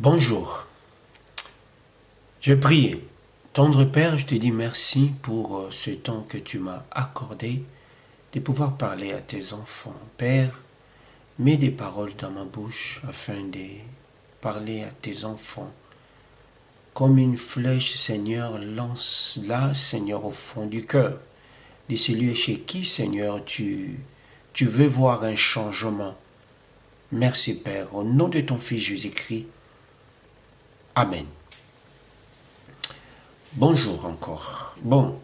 Bonjour, je prie. Tendre Père, je te dis merci pour ce temps que tu m'as accordé de pouvoir parler à tes enfants. Père, mets des paroles dans ma bouche afin de parler à tes enfants. Comme une flèche, Seigneur, lance-la, Seigneur, au fond du cœur de celui chez qui, Seigneur, tu veux voir un changement. Merci, Père, au nom de ton Fils Jésus-Christ. Amen. Bonjour encore. Bon,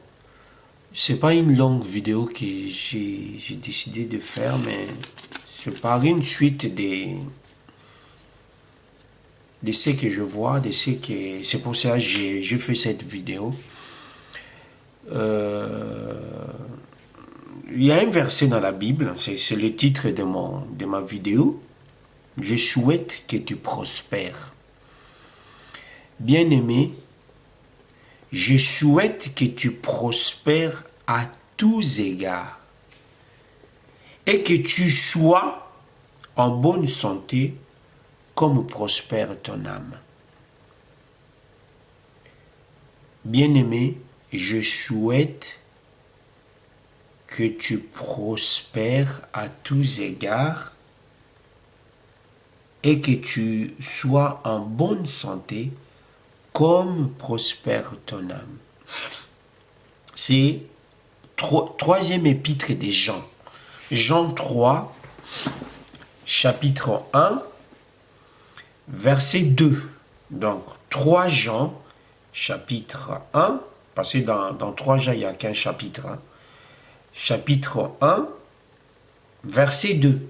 c'est pas une longue vidéo que j'ai décidé de faire, mais c'est par une suite de ce que je vois, de ce que c'est pour ça que j'ai fait cette vidéo. Il y a un verset dans la Bible, c'est le titre de ma vidéo. Je souhaite que tu prospères. Bien-aimé, je souhaite que tu prospères à tous égards et que tu sois en bonne santé comme prospère ton âme. Bien-aimé, je souhaite que tu prospères à tous égards et que tu sois en bonne santé comme prospère ton âme. C'est troisième épître des Jean. Jean 3, chapitre 1, verset 2. Donc, 3 Jean, chapitre 1, parce que dans 3 Jean, il n'y a qu'un chapitre. Chapitre 1, verset 2.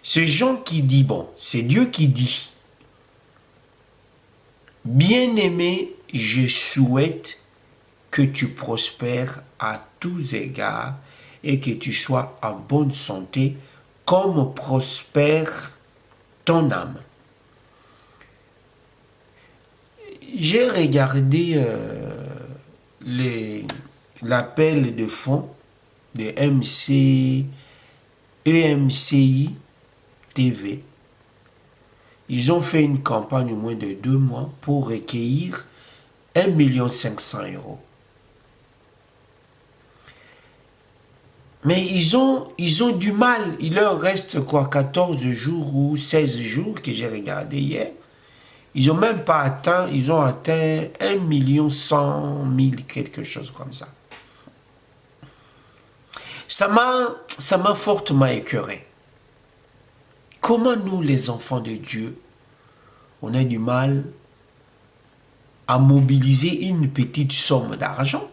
C'est Jean qui dit, bon, c'est Dieu qui dit, bien-aimé, je souhaite que tu prospères à tous égards et que tu sois en bonne santé comme prospère ton âme. J'ai regardé l'appel de fonds de EMCI TV. Ils ont fait une campagne au moins de 2 mois pour recueillir 1 500 000 €. Mais ils ont du mal. Il leur reste quoi, 14 jours ou 16 jours que j'ai regardé hier. Ils n'ont même pas atteint, ils ont atteint 1 100 000, quelque chose comme ça. Ça m'a fortement écœuré. Comment nous, les enfants de Dieu, on a du mal à mobiliser une petite somme d'argent?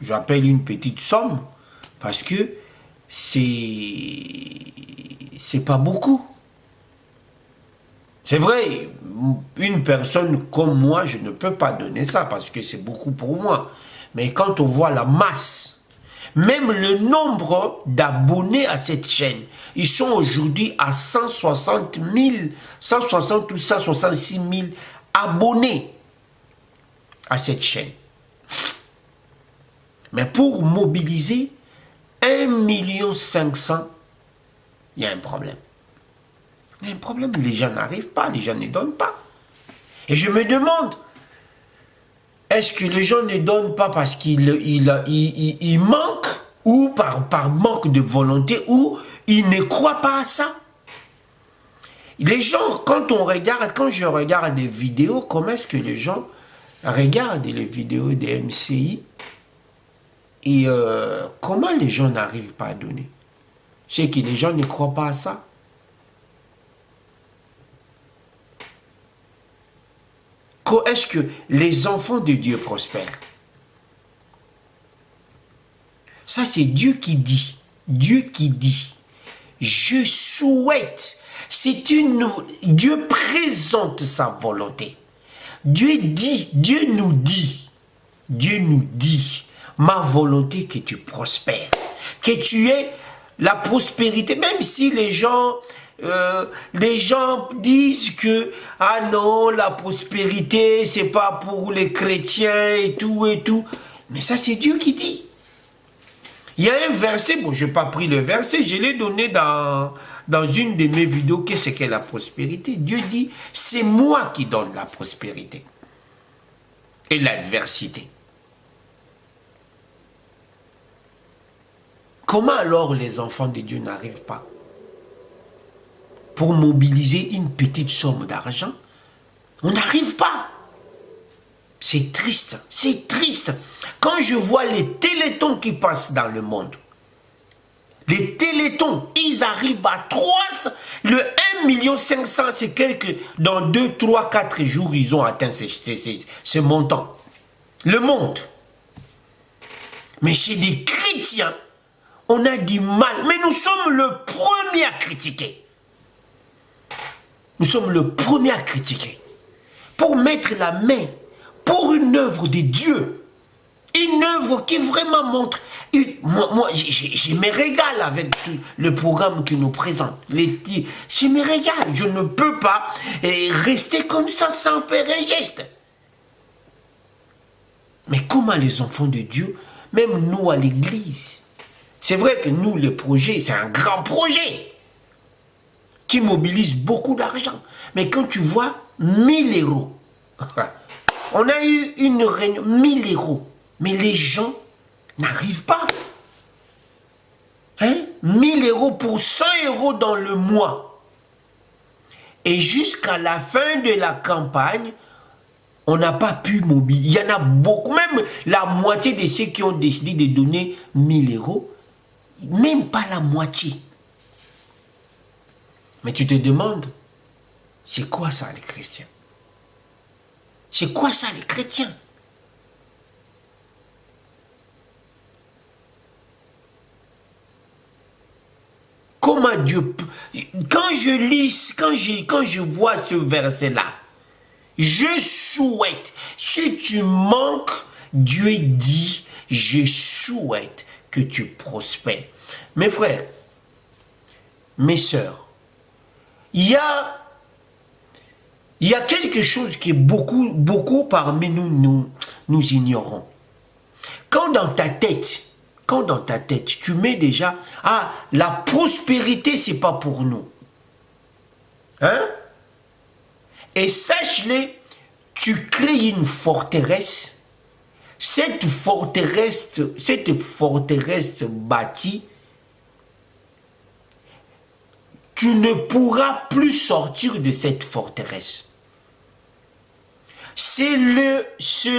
J'appelle une petite somme parce que c'est pas beaucoup. C'est vrai, une personne comme moi, je ne peux pas donner ça parce que c'est beaucoup pour moi. Mais quand on voit la masse, même le nombre d'abonnés à cette chaîne, ils sont aujourd'hui à 160 000, 160 ou 166 000 abonnés à cette chaîne. Mais pour mobiliser 1 500 000, il y a un problème. Il y a un problème, les gens n'arrivent pas, les gens ne donnent pas. Et je me demande, est-ce que les gens ne donnent pas parce qu'ils manquent, ou par manque de volonté, ou ils ne croient pas à ça? Les gens, quand je regarde des vidéos, comment est-ce que les gens regardent les vidéos des MCI et comment les gens n'arrivent pas à donner? C'est que les gens ne croient pas à ça. Est-ce que les enfants de Dieu prospèrent? Ça, c'est Dieu qui dit. Dieu qui dit. Je souhaite. Dieu présente sa volonté. Dieu dit, Dieu nous dit, ma volonté que tu prospères, que tu aies la prospérité, même si les gens disent que ah non, la prospérité c'est pas pour les chrétiens et tout, mais ça c'est Dieu qui dit. Il y a un verset, bon, je n'ai pas pris le verset, je l'ai donné dans dans une de mes vidéos qu'est-ce qu'est la prospérité. Dieu dit, c'est moi qui donne la prospérité et l'adversité. Comment alors les enfants de Dieu n'arrivent pas pour mobiliser une petite somme d'argent? On n'arrive pas. C'est triste, c'est triste. Quand je vois les télétons qui passent dans le monde, les télétons, ils arrivent à 300, le 1,5 million, c'est quelque, dans 2, 3, 4 jours, ils ont atteint ce montant. Le monde. Mais chez des chrétiens, on a du mal. Mais nous sommes le premier à critiquer. Nous sommes le premier à critiquer. Pour mettre la main pour une œuvre de Dieu. Une œuvre qui vraiment montre... Moi je me régale avec tout le programme qu'il nous présente. Je me régale. Je ne peux pas rester comme ça sans faire un geste. Mais comment les enfants de Dieu, même nous à l'église, c'est vrai que nous, le projet, c'est un grand projet qui mobilise beaucoup d'argent. Mais quand tu vois 1000 €, on a eu une réunion, 1000 €, mais les gens n'arrivent pas. Hein? 1000 € pour 100 € dans le mois. Et jusqu'à la fin de la campagne, on n'a pas pu mobiliser. Il y en a beaucoup, même la moitié de ceux qui ont décidé de donner 1000 €, même pas la moitié. Mais tu te demandes, c'est quoi ça les chrétiens? C'est quoi ça les chrétiens? Comment Dieu peut... Quand je lis, quand je vois ce verset-là, je souhaite, si tu manques, Dieu dit, je souhaite que tu prospères. Mes frères, mes sœurs, il y a quelque chose que beaucoup parmi nous ignorons. Quand dans ta tête, tu mets déjà, ah, la prospérité, c'est pas pour nous. Hein? Et sache-le, tu crées une forteresse. Cette forteresse bâtie, tu ne pourras plus sortir de cette forteresse. C'est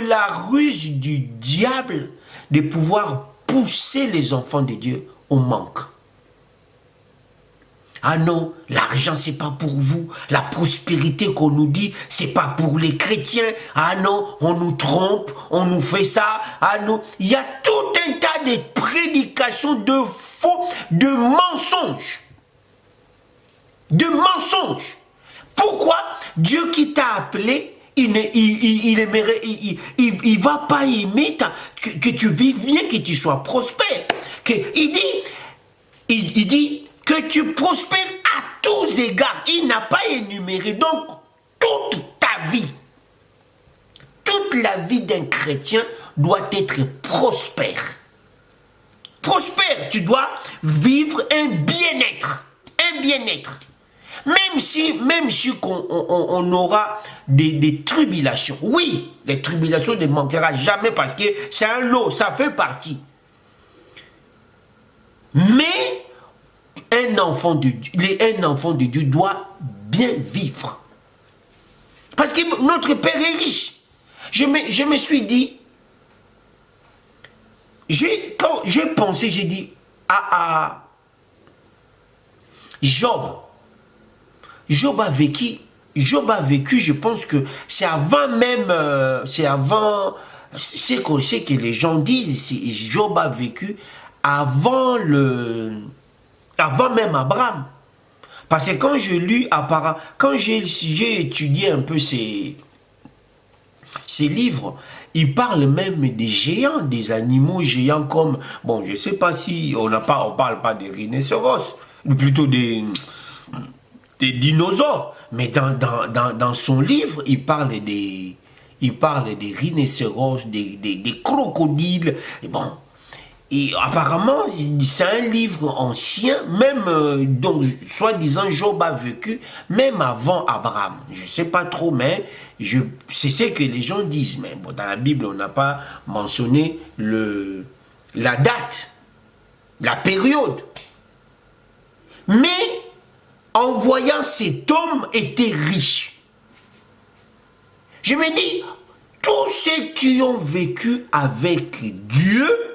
la ruse du diable de pouvoir pousser les enfants de Dieu au manque. Ah non, l'argent c'est pas pour vous. La prospérité qu'on nous dit, c'est pas pour les chrétiens. Ah non, on nous trompe, on nous fait ça. Ah non, il y a tout un tas de prédications de faux, de mensonges. De mensonges. Pourquoi Dieu qui t'a appelé, il va pas aimer que tu vives bien, que tu sois prospère. Il dit que tu prospères à tous égards. Il n'a pas énuméré. Donc, toute ta vie, toute la vie d'un chrétien doit être prospère. Prospère, tu dois vivre un bien-être. Un bien-être. Même si on aura des tribulations. Oui, les tribulations ne manqueront jamais parce que c'est un lot, ça fait partie. Mais un enfant de Dieu doit bien vivre. Parce que notre Père est riche. Je me suis dit, quand j'ai pensé, j'ai dit, Job a vécu, je pense que c'est avant même, c'est que les gens disent, Job a vécu avant même Abraham. Parce que quand je lis, quand j'ai étudié un peu ces livres, il parle même des géants, des animaux géants comme, bon, je ne sais pas si on parle pas des rhinocéros, ou plutôt des dinosaures, mais dans son livre, il parle des rhinocéros, des crocodiles, et bon. Et apparemment, c'est un livre ancien, même donc soi-disant Job a vécu, même avant Abraham. Je ne sais pas trop, mais c'est ce que les gens disent. Mais bon, dans la Bible, on n'a pas mentionné la date, la période. Mais en voyant cet homme était riche, je me dis, tous ceux qui ont vécu avec Dieu,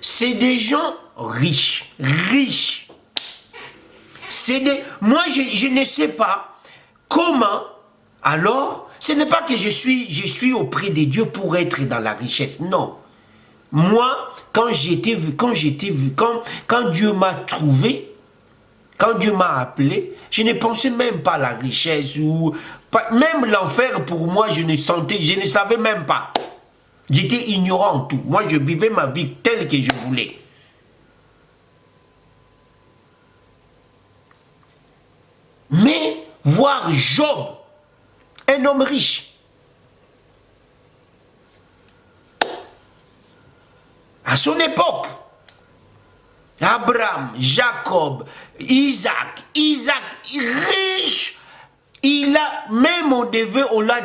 c'est des gens riches, riches. Moi, je ne sais pas comment, alors, ce n'est pas que je suis auprès de Dieu pour être dans la richesse, non. Moi, quand Dieu m'a trouvé, quand Dieu m'a appelé, je ne pensais même pas à la richesse, même l'enfer pour moi, je ne savais même pas. J'étais ignorant en tout. Moi, je vivais ma vie telle que je voulais. Mais voir Job, un homme riche, à son époque, Abraham, Jacob, Isaac, riche. Il a, même on a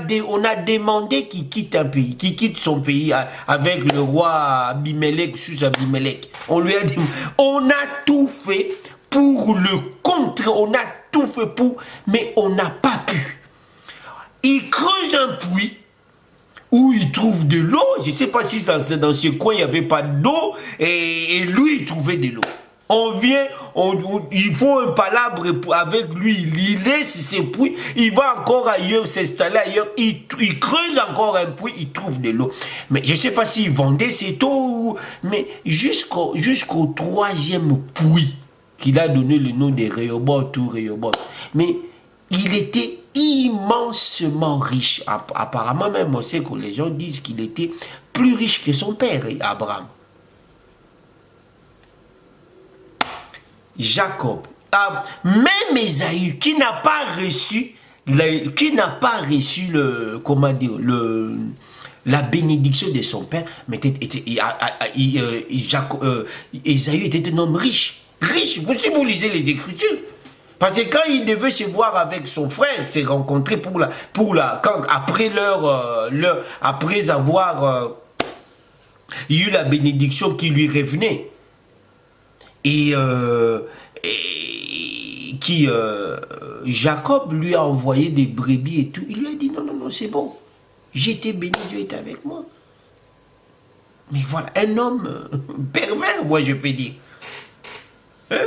demandé qu'il quitte un pays, qu'il quitte son pays avec le roi Abimelech, sous Abimelech. On lui a dit, on a tout fait pour le contrer, on a tout fait pour, mais on n'a pas pu. Il creuse un puits où il trouve de l'eau. Je ne sais pas si dans ce coin il n'y avait pas d'eau et lui il trouvait de l'eau. On vient, il faut un palabre avec lui, il laisse ses puits, il va encore ailleurs, s'installer ailleurs, il creuse encore un puits, il trouve de l'eau. Mais je ne sais pas s'il vendait cette eau, mais jusqu'au troisième puits, qu'il a donné le nom de Rehoboth ou Rehoboth. Mais il était immensement riche. Apparemment même, on sait que les gens disent qu'il était plus riche que son père, Abraham. Jacob, même Ésaü, qui n'a pas reçu la bénédiction de son père, mais Ésaü était un homme riche. Riche, si vous lisez les Écritures. Parce que quand il devait se voir avec son frère, s'est rencontré après avoir eu la bénédiction qui lui revenait. Jacob lui a envoyé des brebis et tout. Il lui a dit non, c'est bon. J'étais béni, Dieu est avec moi. Mais voilà, un homme pervers, moi je peux dire. Hein?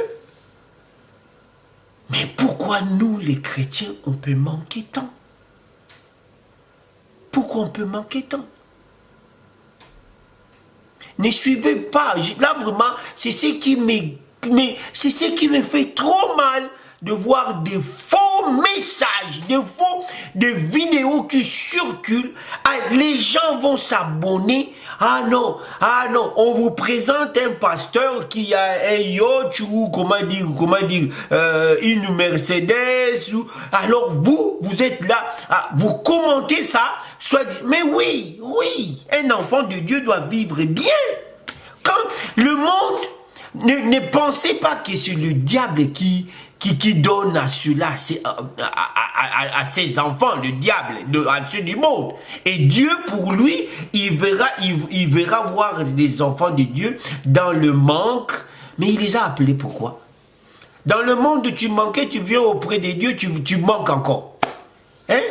Mais pourquoi nous, les chrétiens, on peut manquer tant? Pourquoi on peut manquer tant? Ne suivez pas. Là, vraiment, c'est ce qui me fait trop mal de voir des faux messages, des vidéos qui circulent. Les gens vont s'abonner. Ah non, on vous présente un pasteur qui a un yacht ou comment dire, une Mercedes. Alors vous êtes là, vous commentez ça. Mais oui, un enfant de Dieu doit vivre bien. Quand le monde, ne pensez pas que c'est le diable qui donne à ceux-là, à ses enfants, le diable, à ceux du monde. Et Dieu, pour lui, il verra voir les enfants de Dieu dans le manque, mais il les a appelés pourquoi? Dans le monde où tu manquais, tu viens auprès de Dieu, tu manques encore. Hein?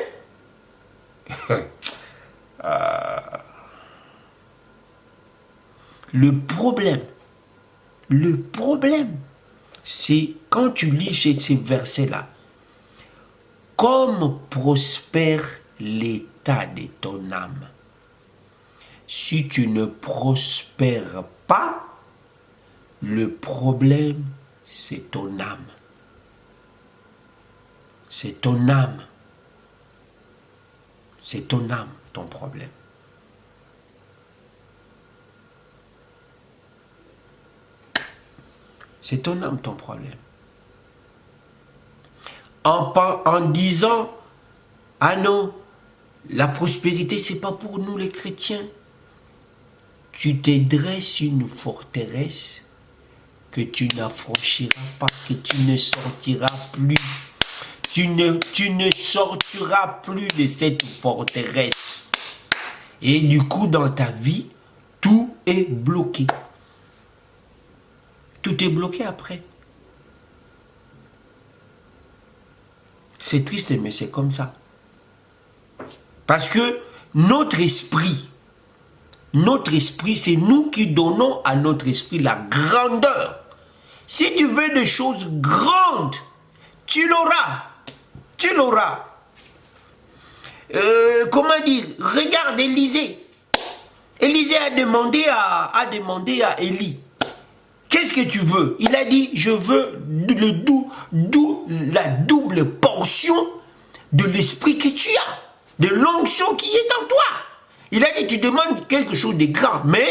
Le problème, c'est quand tu lis ces versets-là, comme prospère l'état de ton âme. Si tu ne prospères pas, le problème, c'est ton âme. C'est ton âme. C'est ton âme, ton problème. C'est ton âme, ton problème. En disant, ah non, la prospérité, c'est pas pour nous les chrétiens. tu te dresses une forteresse que tu n'affranchiras pas, que tu ne sortiras plus. Tu ne sortiras plus de cette forteresse. Et du coup, dans ta vie, tout est bloqué. Tout est bloqué après. C'est triste, mais c'est comme ça. Parce que notre esprit, c'est nous qui donnons à notre esprit la grandeur. Si tu veux des choses grandes, tu l'auras. Tu l'auras. Comment dire? Regarde Élisée. Élisée a demandé à Élie. Qu'est-ce que tu veux? Il a dit, je veux la double portion de l'esprit que tu as, de l'onction qui est en toi. Il a dit, tu demandes quelque chose de grand, mais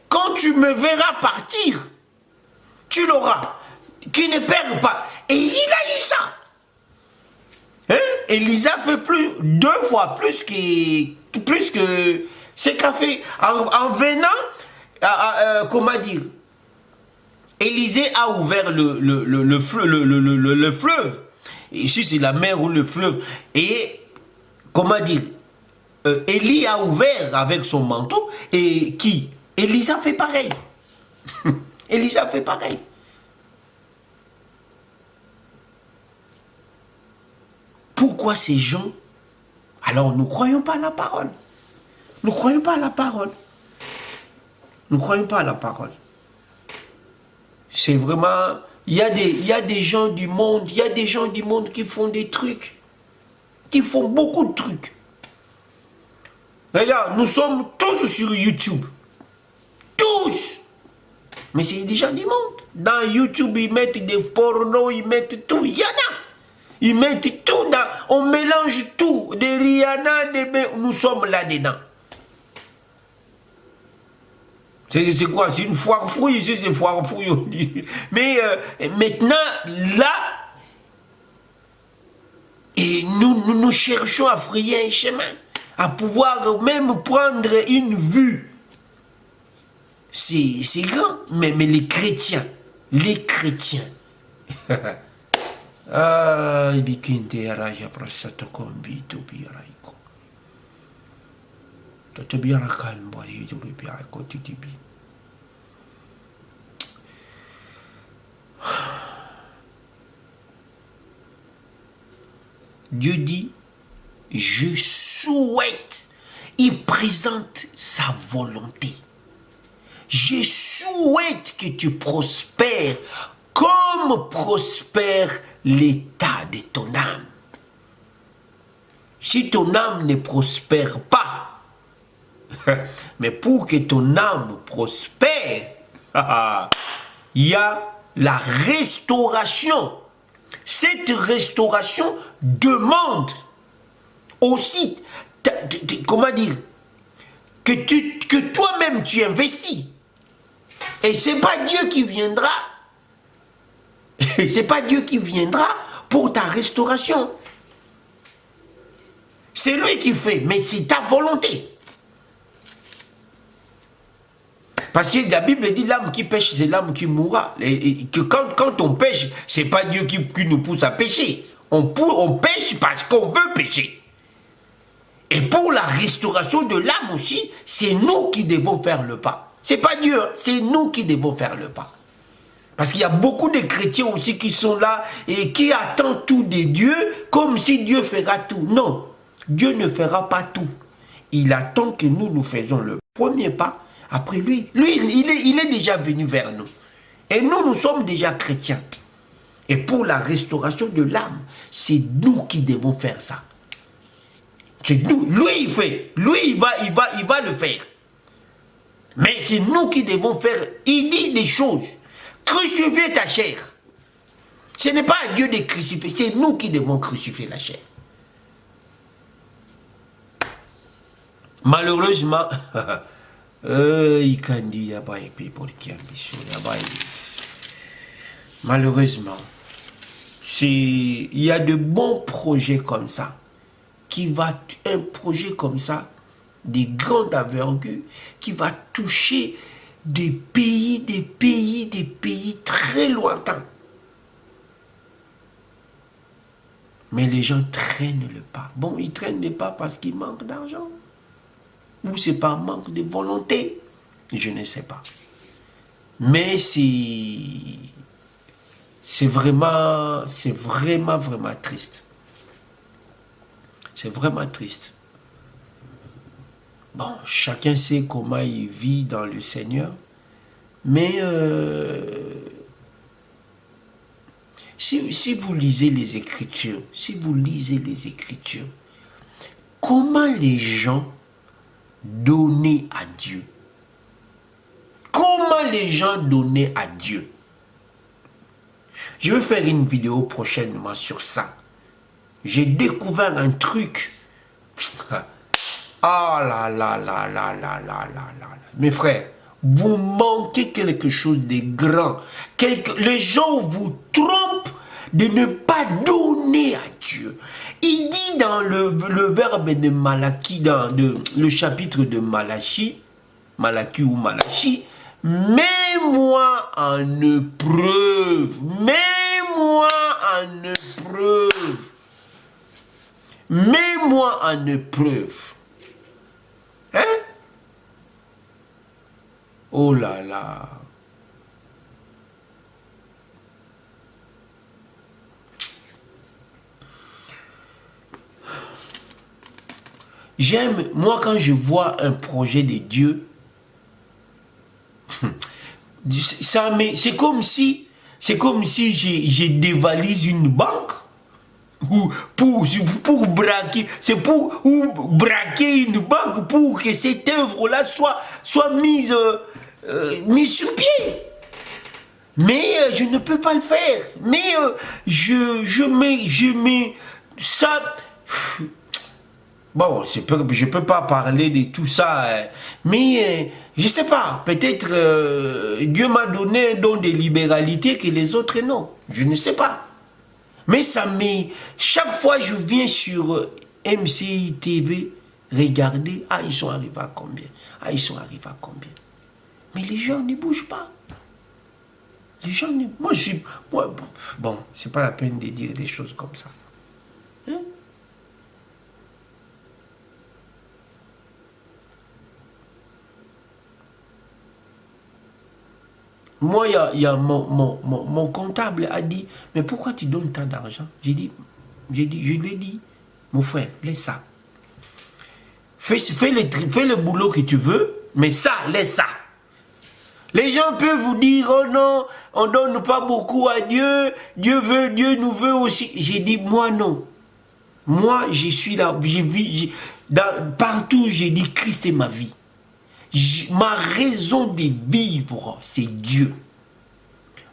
quand tu me verras partir, tu l'auras. Qui ne perd pas. Et il a eu ça. Hein? Elisa fait deux fois plus que ce qu'a fait en venant, comment dire, Élisée a ouvert le fleuve. Ici, c'est la mer ou le fleuve. Et, comment dire, Élie a ouvert avec son manteau. Et qui? Élisa fait pareil. Élisa fait pareil. Pourquoi ces gens? Alors, nous ne croyons pas à la parole. Nous ne croyons pas à la parole. Nous ne croyons pas à la parole. C'est vraiment... Il y a des gens du monde, qui font des trucs. Qui font beaucoup de trucs. Regarde, nous sommes tous sur YouTube. Tous. Mais c'est des gens du monde. Dans YouTube, ils mettent des pornos, ils mettent tout. Il y en a. Ils mettent tout dans... On mélange tout. Des Rihanna, nous sommes là-dedans. C'est quoi? C'est une foire fouille, c'est foire fouille, on dit. Mais maintenant, là, et nous cherchons à frayer un chemin, à pouvoir même prendre une vue. C'est grand, mais les chrétiens, ah, ibikinte araja prasato convito biraiko. Toto birakan bari du biraiko titibi. Dieu dit, je souhaite, il présente sa volonté. Je souhaite que tu prospères comme prospère l'état de ton âme. Si ton âme ne prospère pas, mais pour que ton âme prospère, il y a la restauration. Cette restauration demande aussi, comment dire, que toi-même tu investis. Et c'est pas Dieu qui viendra. C'est pas Dieu qui viendra pour ta restauration. C'est lui qui fait, mais c'est ta volonté. Parce que la Bible dit l'âme qui pêche, c'est l'âme qui mourra. Et que quand on pêche, c'est pas Dieu qui nous pousse à pécher. On pêche parce qu'on veut pécher. Et pour la restauration de l'âme aussi, c'est nous qui devons faire le pas. C'est pas Dieu, hein, c'est nous qui devons faire le pas. Parce qu'il y a beaucoup de chrétiens aussi qui sont là et qui attendent tout de Dieu comme si Dieu fera tout. Non, Dieu ne fera pas tout. Il attend que nous faisons le premier pas. Après lui, il est déjà venu vers nous. Et nous sommes déjà chrétiens. Et pour la restauration de l'âme, c'est nous qui devons faire ça. C'est nous. Lui, il fait. Lui, il va le faire. Mais c'est nous qui devons faire. Il dit des choses. Crucifier ta chair. Ce n'est pas à Dieu de crucifier. C'est nous qui devons crucifier la chair. Malheureusement, malheureusement, il y a de bons projets comme ça. Un projet comme ça de grande envergure qui va toucher des pays très lointains. Mais les gens traînent le pas. Bon, ils traînent le pas parce qu'ils manquent d'argent. Ou c'est par manque de volonté. Je ne sais pas. Mais c'est vraiment triste. C'est vraiment triste. Bon, chacun sait comment il vit dans le Seigneur. Mais si vous lisez les Écritures, comment les gens donnaient à Dieu? Comment les gens donnaient à Dieu? Je vais faire une vidéo prochainement sur ça. J'ai découvert un truc. Ah là là là là là là là là. Mes frères, vous manquez quelque chose de grand. Les gens vous trompent de ne pas donner à Dieu. Il dit dans le verbe de Malachie, dans le chapitre de Malachie, ou Malachie, mets-moi en épreuve. Mets-moi en épreuve. Mets-moi en épreuve. Hein? Oh là là. J'aime, moi quand je vois un projet de Dieu, c'est comme si je dévalise une banque pour braquer, braquer une banque pour que cette œuvre-là soit mise sur pied. Mais je ne peux pas le faire. Mais je mets ça. Bon, je ne peux pas parler de tout ça, mais je ne sais pas, peut-être Dieu m'a donné un don de libéralité que les autres non, je ne sais pas. Mais ça met, chaque fois je viens sur MCI TV, regarder, ah ils sont arrivés à combien, ah ils sont arrivés à combien. Mais les gens ne bougent pas. Les gens ne... Bon, c'est pas la peine de dire des choses comme ça. Hein? Moi, il y a mon comptable a dit, mais pourquoi tu donnes tant d'argent? Je lui ai dit, mon frère, laisse ça. Fais le boulot que tu veux, mais ça, laisse ça. Les gens peuvent vous dire, oh non, on ne donne pas beaucoup à Dieu, Dieu nous veut aussi. J'ai dit, moi non. Moi, je suis là, partout, j'ai dit, Christ est ma vie. Ma raison de vivre, c'est Dieu.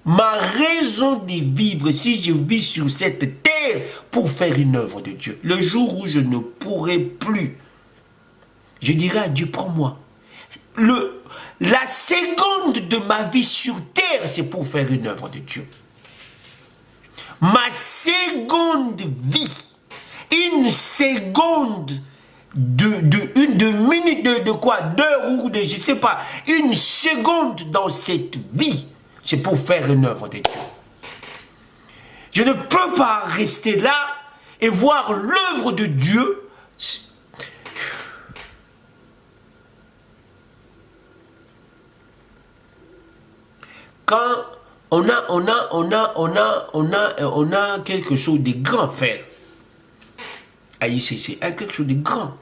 Ma raison de vivre, si je vis sur cette terre pour faire une œuvre de Dieu, le jour où je ne pourrai plus, je dirai à Dieu, prends-moi. La seconde de ma vie sur terre, c'est pour faire une œuvre de Dieu. Ma seconde vie, une seconde de minute, d'heure ou de, je sais pas, une seconde dans cette vie, c'est pour faire une œuvre de Dieu. Je ne peux pas rester là et voir l'œuvre de Dieu. Quand on a quelque chose de grand à faire à ICC, quelque chose de grand.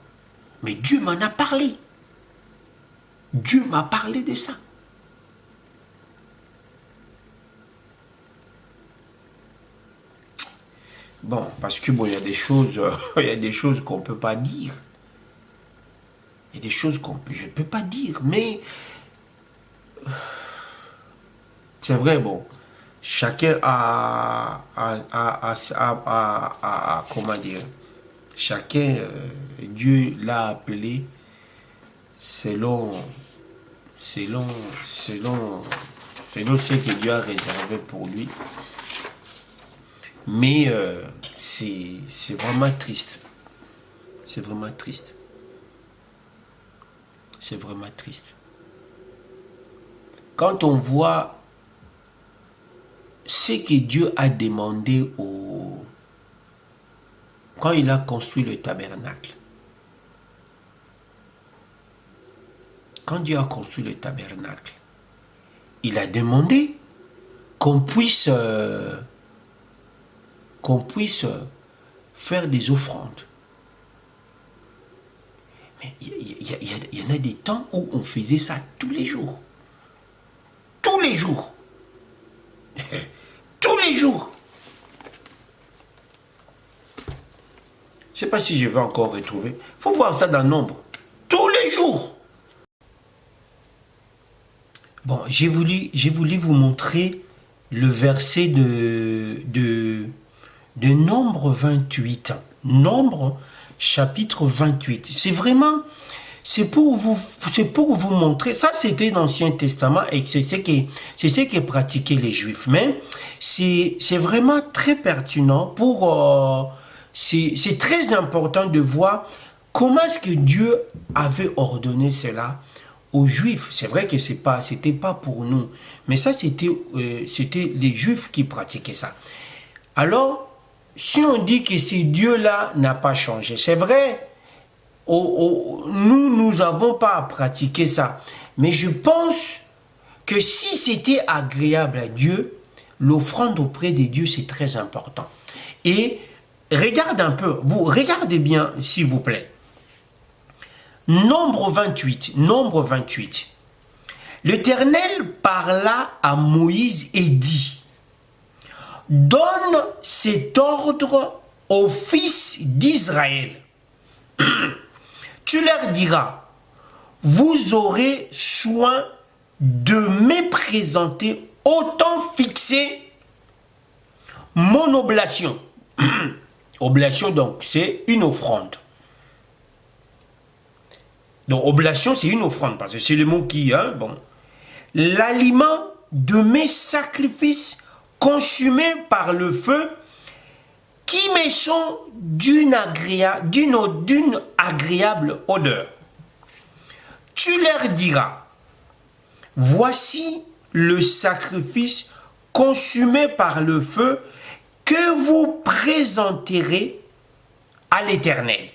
Mais Dieu m'en a parlé. Dieu m'a parlé de ça. Bon, parce que bon, il y a des choses, qu'on ne peut pas dire. Il y a des choses je ne peux pas dire, mais c'est vrai, bon, chacun a comment dire, chacun, Dieu l'a appelé selon ce que Dieu a réservé pour lui. Mais c'est vraiment triste. C'est vraiment triste. C'est vraiment triste. Quand on voit ce que Dieu a demandé quand il a construit le tabernacle. Quand Dieu a construit le tabernacle, il a demandé qu'on puisse faire des offrandes. Mais il y en a des temps où on faisait ça tous les jours. Tous les jours. Tous les jours. Je ne sais pas si je vais encore retrouver. Il faut voir ça dans Nombre. Tous les jours. Bon, j'ai voulu vous montrer le verset de Nombre 28. Nombre chapitre 28. C'est vraiment, c'est pour vous montrer. Ça, c'était dans l'Ancien Testament et c'est ce que pratiquaient les Juifs. Mais c'est vraiment très pertinent pour... c'est très important de voir comment est-ce que Dieu avait ordonné cela aux Juifs. C'est vrai que c'était pas pour nous, mais ça c'était les Juifs qui pratiquaient ça. Alors, si on dit que ce Dieu-là n'a pas changé, c'est vrai, nous n'avons pas à pratiquer ça. Mais je pense que si c'était agréable à Dieu, l'offrande auprès de Dieu, c'est très important. Et regarde un peu, vous regardez bien, s'il vous plaît. Nombre 28, Nombre 28. L'Éternel parla à Moïse et dit: donne cet ordre aux fils d'Israël. Tu leur diras: vous aurez soin de me présenter au temps fixé mon oblation. Oblation, donc, c'est une offrande. Donc, oblation, c'est une offrande, parce que c'est le mot qui, hein, bon. L'aliment de mes sacrifices consumés par le feu, qui me sont d'une agréable odeur. Tu leur diras: voici le sacrifice consumé par le feu que vous présenterez à l'Éternel.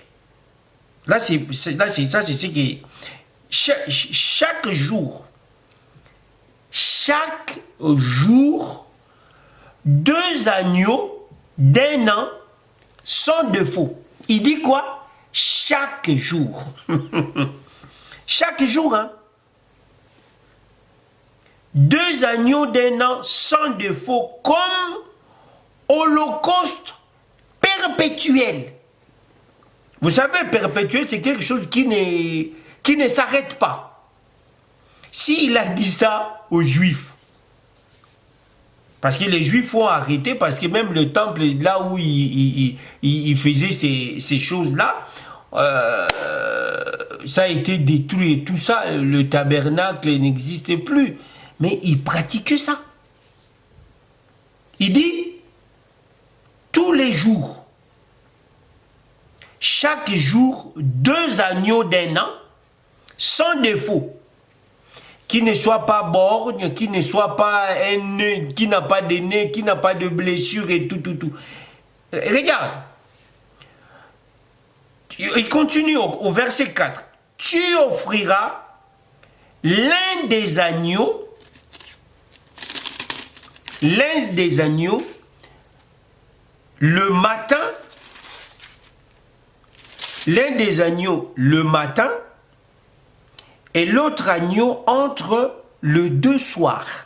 Là, c'est ce qui... Chaque jour, 2 agneaux d'1 an sans défaut. Il dit quoi? Chaque jour. Chaque jour, hein? 2 agneaux d'1 an sans défaut, comme holocauste perpétuel. Vous savez, perpétuel, c'est quelque chose qui ne s'arrête pas. S'il a dit ça aux Juifs, parce que les Juifs ont arrêté, parce que même le temple, là où il faisait ces choses-là, ça a été détruit et tout ça, le tabernacle n'existait plus. Mais il pratiquait ça. Il dit, tous les jours, chaque jour, 2 agneaux d'1 an, sans défaut, qui ne soit pas borgne, qui ne soit pas un nez, qui n'a pas de nez, qui n'a pas de blessure et tout. Regarde. Il continue au verset 4. Tu offriras l'un des agneaux, le matin, et l'autre agneau entre le 2 soirs.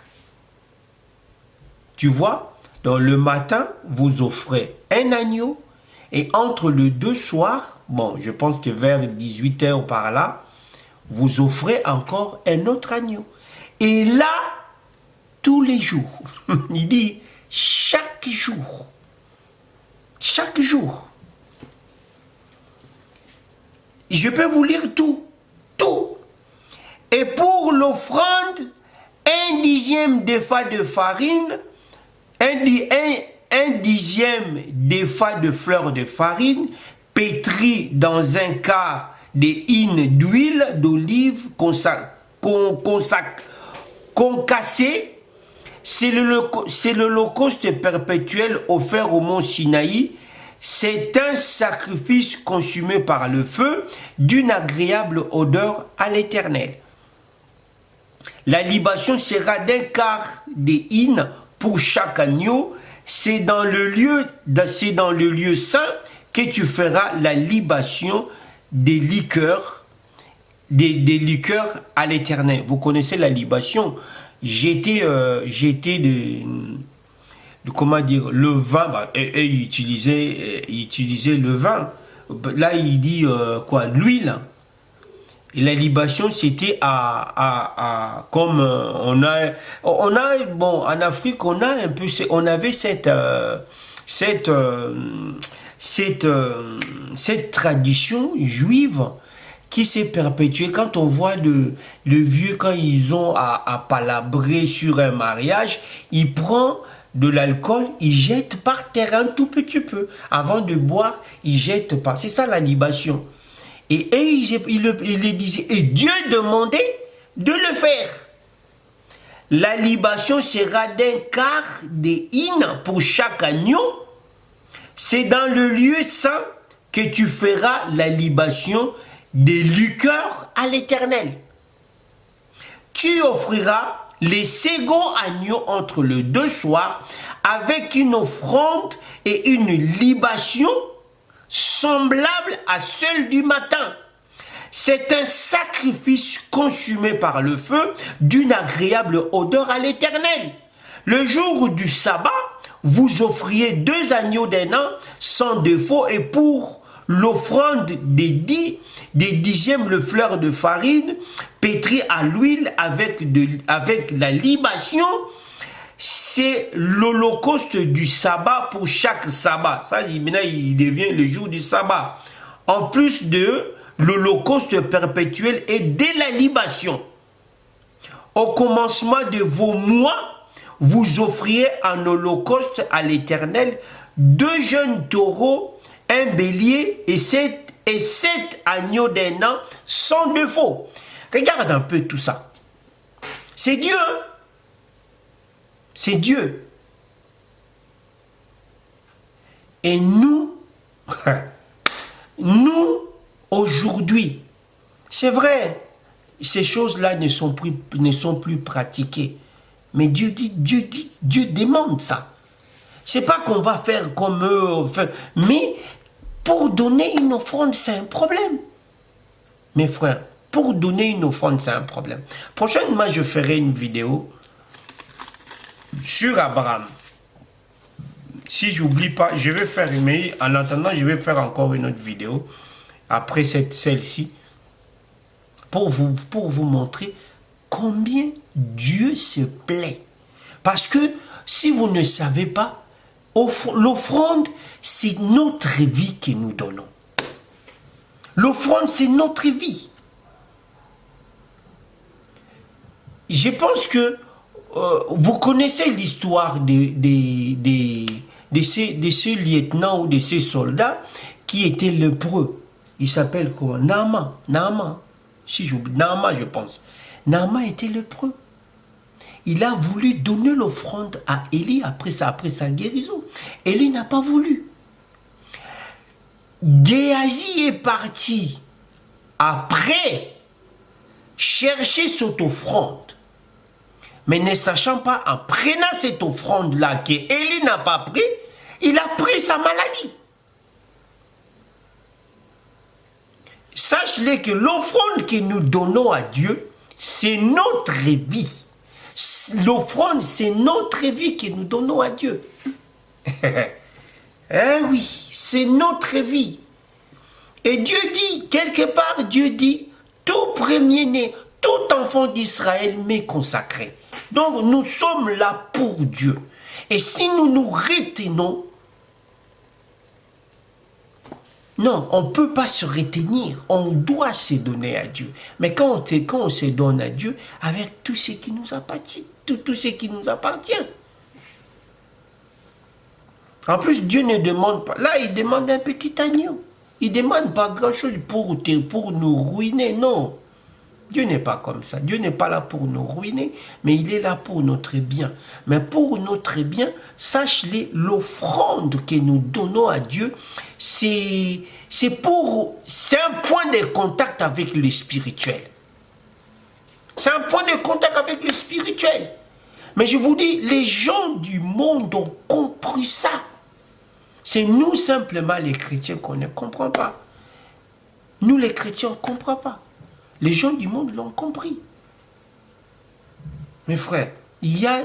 Tu vois, dans le matin, vous offrez un agneau, et entre le 2 soirs, bon, je pense que vers 18 h par là, vous offrez encore un autre agneau. Et là, tous les jours, il dit chaque jour. Chaque jour. Je peux vous lire tout. Tout. Et pour l'offrande, 1/10 d'épha de farine, 1/10 d'épha de fleur de farine, pétrie dans un quart des hines d'huile d'olive concassée. C'est l'holocauste perpétuel offert au mont Sinaï. C'est un sacrifice consumé par le feu d'une agréable odeur à l'Éternel. La libation sera d'un quart des hines pour chaque agneau. C'est dans le lieu saint que tu feras la libation des liqueurs à l'Éternel. Vous connaissez la libation. J'étais comment dire, le vin, bah, et il utilisait le vin. Là, il dit quoi, l'huile. Et la libation, c'était comme on a, bon, en Afrique, on a un peu, on avait cette tradition juive qui s'est perpétuée. Quand on voit le vieux, quand ils ont à palabrer sur un mariage, il prend de l'alcool, il jette par terre un tout petit peu. Avant de boire, il jette par. C'est ça la libation. Et il le disait. Et Dieu demandait de le faire. La libation sera d'un quart des hines pour chaque agneau. C'est dans le lieu saint que tu feras la libation des liqueurs à l'Éternel. Tu offriras les seconds agneaux entre les deux soirs avec une offrande et une libation semblable à celle du matin. C'est un sacrifice consumé par le feu d'une agréable odeur à l'Éternel. Le jour du sabbat, vous offriez 2 agneaux d'un an sans défaut, et pour l'offrande des dixièmes, le fleur de farine pétrie à l'huile avec la libation. C'est l'holocauste du sabbat pour chaque sabbat. Ça, maintenant, il devient le jour du sabbat. En plus de l'holocauste perpétuel et de la libation. Au commencement de vos mois, vous offriez en holocauste à l'Éternel 2 jeunes taureaux, un bélier et 7 agneaux d'un an sans défaut. Regarde un peu tout ça. C'est Dieu, hein? C'est Dieu. Et nous, nous, aujourd'hui, c'est vrai, ces choses-là ne sont plus pratiquées. Mais Dieu demande ça. C'est pas qu'on va faire comme eux, mais pour donner une offrande, c'est un problème. Mes frères, pour donner une offrande, c'est un problème. Prochainement, je ferai une vidéo sur Abraham. Si j'oublie pas, je vais faire, mais en attendant, je vais faire encore une autre vidéo après celle-ci pour vous montrer combien Dieu se plaît. Parce que si vous ne savez pas, l'offrande, c'est notre vie que nous donnons. L'offrande, c'est notre vie. Je pense que vous connaissez l'histoire de ces lieutenants ou de ces soldats qui étaient lépreux. Il s'appelle quoi? Naaman. Si j'oublie, Naaman, je pense. Naaman était lépreux. Il a voulu donner l'offrande à Élie après sa guérison. Élie n'a pas voulu. Géasi est parti après chercher cette offrande. Mais ne sachant pas, en prenant cette offrande-là que Élie n'a pas pris, il a pris sa maladie. Sache-le que l'offrande que nous donnons à Dieu, c'est notre vie. L'offrande, c'est notre vie que nous donnons à Dieu. Eh oui, c'est notre vie. Et Dieu dit, quelque part, Dieu dit, tout premier-né, tout enfant d'Israël m'est consacré. Donc nous sommes là pour Dieu. Et si nous nous retenons, non, on ne peut pas se retenir. On doit se donner à Dieu. Mais quand on se donne à Dieu, avec tout ce qui nous appartient, tout ce qui nous appartient. En plus, Dieu ne demande pas. Là, il demande un petit agneau. Il ne demande pas grand-chose pour nous ruiner, non. Dieu n'est pas comme ça. Dieu n'est pas là pour nous ruiner, mais il est là pour notre bien. Mais pour notre bien, sache-les, l'offrande que nous donnons à Dieu, c'est un point de contact avec le spirituel. C'est un point de contact avec le spirituel. Mais je vous dis, les gens du monde ont compris ça. C'est nous simplement les chrétiens qu'on ne comprend pas. Nous les chrétiens, on ne comprend pas. Les gens du monde l'ont compris. Mes frères, il y a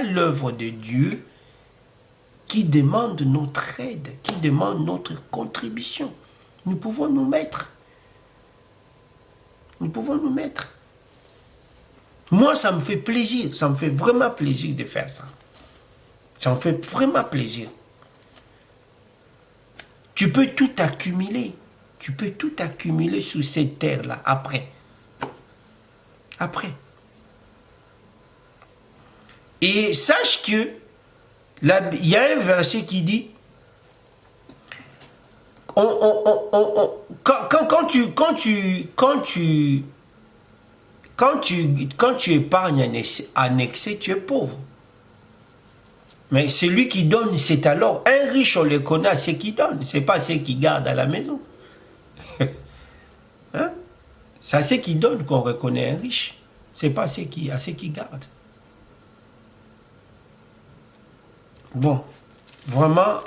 l'œuvre de Dieu qui demande notre aide, qui demande notre contribution. Nous pouvons nous mettre. Nous pouvons nous mettre. Moi, ça me fait plaisir. Ça me fait vraiment plaisir de faire ça. Ça me fait vraiment plaisir. Tu peux tout accumuler. Tu peux tout accumuler sur cette terre-là, après. Après. Et sache que, il y a un verset qui dit, quand tu épargnes en excès, tu es pauvre. Mais celui qui donne, c'est alors, un riche, on le connaît à ceux qui donnent, ce n'est pas ceux qui gardent à la maison. Hein? C'est à ceux qui donnent qu'on reconnaît un riche. Ce n'est pas à ceux qui gardent. Bon, vraiment,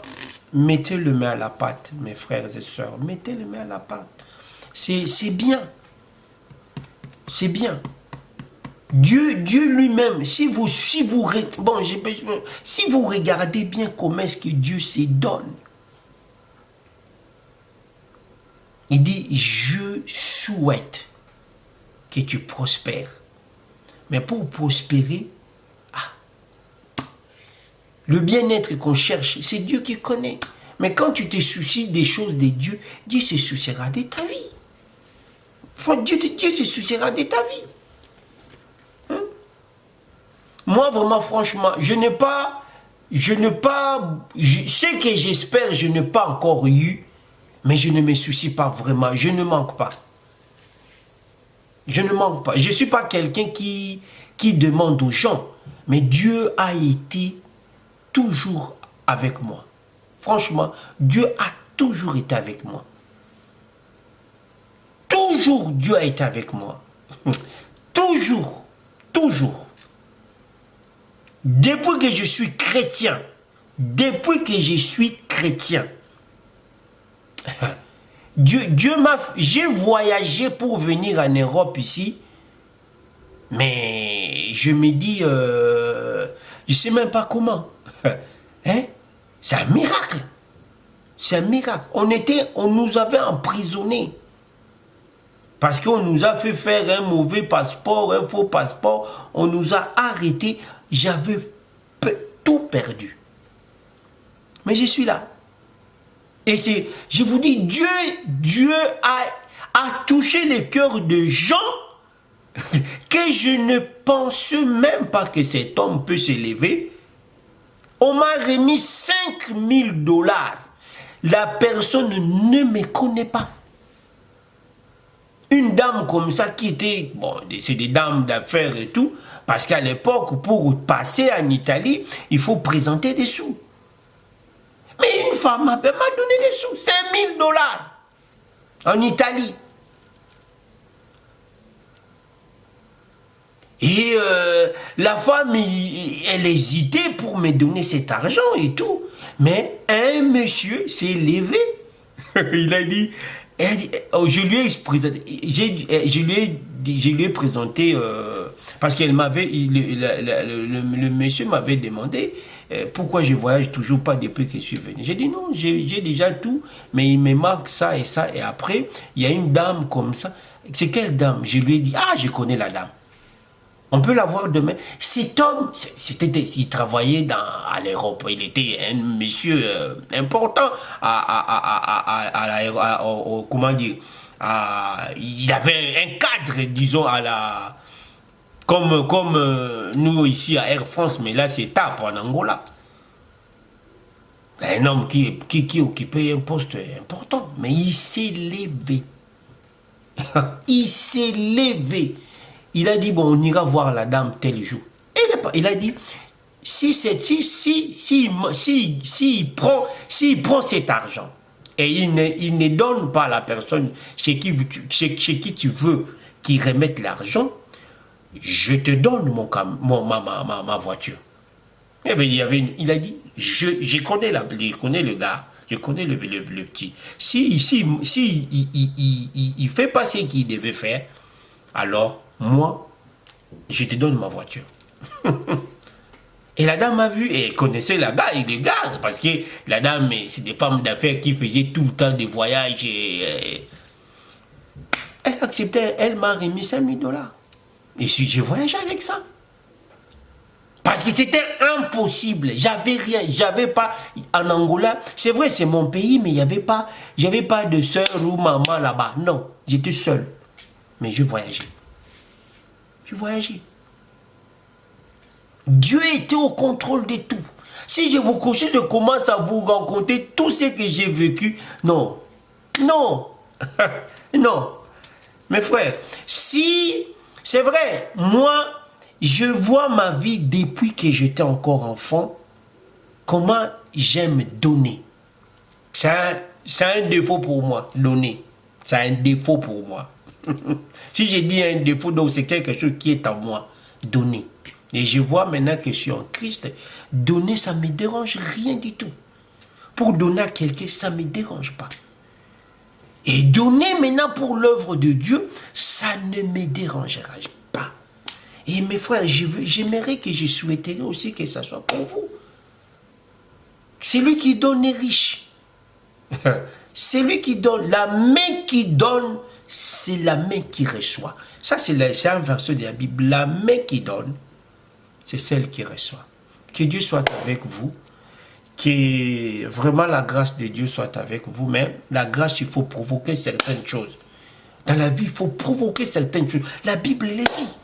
mettez le main à la pâte, mes frères et sœurs. Mettez le main à la pâte. C'est bien. C'est bien. Dieu lui-même, si vous regardez bien comment est-ce que Dieu se donne, il dit, je souhaite que tu prospères. Mais pour prospérer, le bien-être qu'on cherche, c'est Dieu qui connaît. Mais quand tu te soucies des choses de Dieu, Dieu se souciera de ta vie. Dieu se souciera de ta vie. Hein? Moi, vraiment, franchement, ce que j'espère, je n'ai pas encore eu, mais je ne me soucie pas vraiment. Je ne manque pas. Je ne manque pas. Je ne suis pas quelqu'un qui demande aux gens, mais Dieu a été toujours avec moi. Franchement, Dieu a toujours été avec moi. Toujours Dieu a été avec moi. Toujours. Toujours. Depuis que je suis chrétien. J'ai voyagé pour venir en Europe ici. Mais je me dis, je ne sais même pas comment. Hein? C'est un miracle. C'est un miracle. On nous avait emprisonnés. Parce qu'on nous a fait faire un mauvais passeport, un faux passeport. On nous a arrêtés. J'avais tout perdu. Mais je suis là. Et je vous dis, Dieu a touché les cœurs de gens que je ne pense même pas que cet homme peut s'élever. On m'a remis 5000 $. La personne ne me connaît pas. Une dame comme ça qui était, bon, c'est des dames d'affaires et tout, parce qu'à l'époque, pour passer en Italie, il faut présenter des sous. Mais une femme m'a donné des sous, 5000 $ en Italie. Et la femme, elle hésitait pour me donner cet argent et tout. Mais un monsieur s'est levé. Il a dit, je lui ai présenté, parce qu'elle m'avait, le monsieur m'avait demandé pourquoi je voyage toujours pas depuis que je suis venu. J'ai dit non, j'ai déjà tout, mais il me manque ça et ça. Et après, il y a une dame comme ça. C'est quelle dame? Je lui ai dit, ah, je connais la dame. On peut la voir demain. Cet homme, il travaillait à l'Europe. Il était un monsieur important comment dire, il avait un cadre, disons, comme nous ici à Air France, mais là c'est TAP en Angola. Un homme qui occupait un poste important, mais il s'est levé. Il s'est levé. Il a dit, bon, on ira voir la dame tel jour. Et il a dit, s'il prend cet argent et il ne donne pas à la personne chez qui tu veux qu'il remette l'argent, je te donne ma voiture. Eh bien, il a dit, je connais le gars, je connais le petit. Si il fait pas ce qu'il devait faire, alors moi, je te donne ma voiture. Et la dame a vu, et elle connaissait les gars, parce que la dame, c'est des femmes d'affaires qui faisaient tout le temps des voyages. Elle acceptait, elle m'a remis 5 000 $. Et j'ai voyagé avec ça. Parce que c'était impossible. J'avais rien. J'avais pas. En Angola, c'est vrai, c'est mon pays, mais j'avais pas de soeur ou maman là-bas. Non, j'étais seul. Mais je voyageais. Dieu était au contrôle de tout. Si je commence à vous raconter tout ce que j'ai vécu, non. Non. Non. Mes frères, si, c'est vrai, moi, je vois ma vie depuis que j'étais encore enfant, comment j'aime donner. C'est un défaut pour moi, donner. C'est un défaut pour moi. Si j'ai dit un défaut, donc c'est quelque chose qui est en moi, donner. Et je vois maintenant que je suis en Christ, donner, ça ne me dérange rien du tout. Pour donner à quelqu'un, ça ne me dérange pas. Et donner maintenant pour l'œuvre de Dieu, ça ne me dérangera pas. Et mes frères, j'aimerais que je souhaiterais aussi que ça soit pour vous. Celui qui donne est riche. Celui qui donne, la main qui donne, c'est la main qui reçoit. Ça, c'est un verset de la Bible. La main qui donne, c'est celle qui reçoit. Que Dieu soit avec vous. Que vraiment la grâce de Dieu soit avec vous. Mais la grâce, il faut provoquer certaines choses. Dans la vie, il faut provoquer certaines choses. La Bible le dit.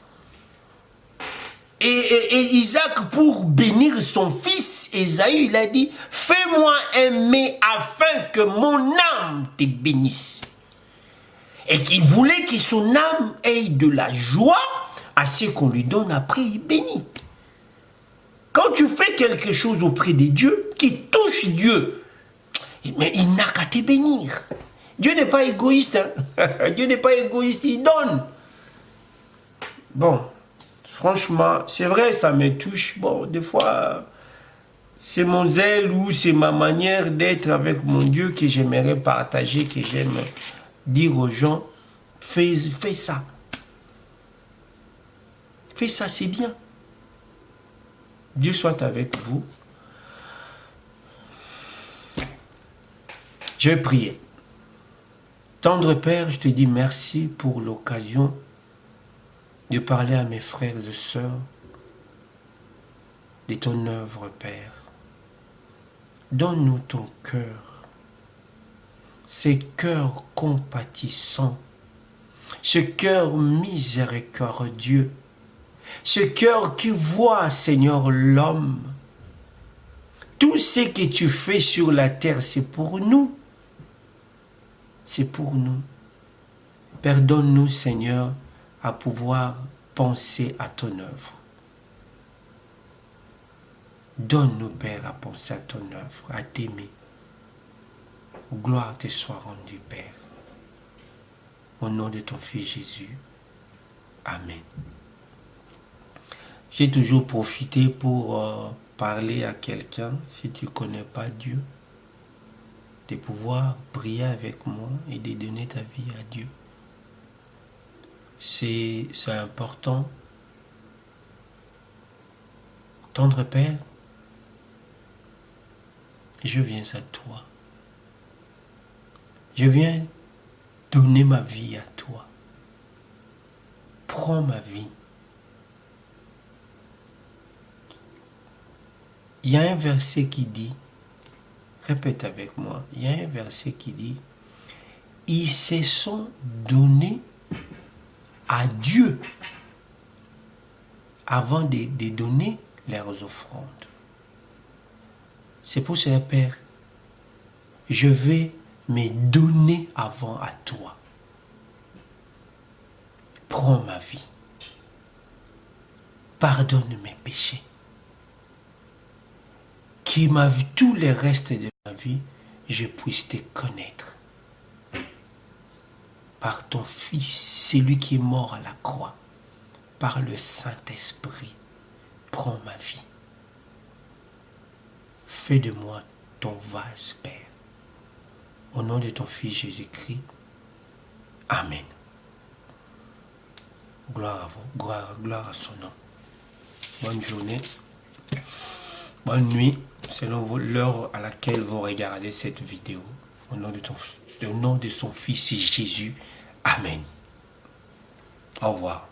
Et Isaac, pour bénir son fils, Ésaü, il a dit, fais-moi aimer afin que mon âme te bénisse. Et qu'il voulait que son âme ait de la joie à ce qu'on lui donne après, il bénit. Quand tu fais quelque chose auprès de Dieu, qui touche Dieu, mais il n'a qu'à te bénir. Dieu n'est pas égoïste. Hein? Dieu n'est pas égoïste, il donne. Bon, franchement, c'est vrai, ça me touche. Bon, des fois, c'est mon zèle ou c'est ma manière d'être avec mon Dieu que j'aimerais partager, que j'aime dire aux gens, fais ça. Fais ça, c'est bien. Dieu soit avec vous. Je vais prier. Tendre Père, je te dis merci pour l'occasion de parler à mes frères et sœurs de ton œuvre, Père. Donne-nous ton cœur, ce cœur compatissant, ce cœur miséricordieux, ce cœur qui voit, Seigneur, l'homme. Tout ce que tu fais sur la terre, c'est pour nous. C'est pour nous. Père, donne-nous, Seigneur, à pouvoir penser à ton œuvre. Donne-nous, Père, à penser à ton œuvre, à t'aimer. Gloire te soit rendue, Père. Au nom de ton Fils Jésus. Amen. J'ai toujours profité pour parler à quelqu'un, si tu ne connais pas Dieu, de pouvoir prier avec moi et de donner ta vie à Dieu. C'est important. Tendre Père, je viens à toi. Je viens donner ma vie à toi. Prends ma vie. Il y a un verset qui dit, répète avec moi, il y a un verset qui dit, ils se sont donnés à Dieu avant de donner leurs offrandes. C'est pour ça, Père, je vais me donner avant à toi. Prends ma vie. Pardonne mes péchés. Que ma vie, tous les restes de ma vie, je puisse te connaître. Par ton Fils, celui qui est mort à la croix, par le Saint-Esprit, prends ma vie. Fais de moi ton vase, Père. Au nom de ton Fils Jésus-Christ. Amen. Gloire à vous, gloire à son nom. Bonne journée, bonne nuit, selon l'heure à laquelle vous regardez cette vidéo. Au nom de son Fils Jésus. Amen. Au revoir.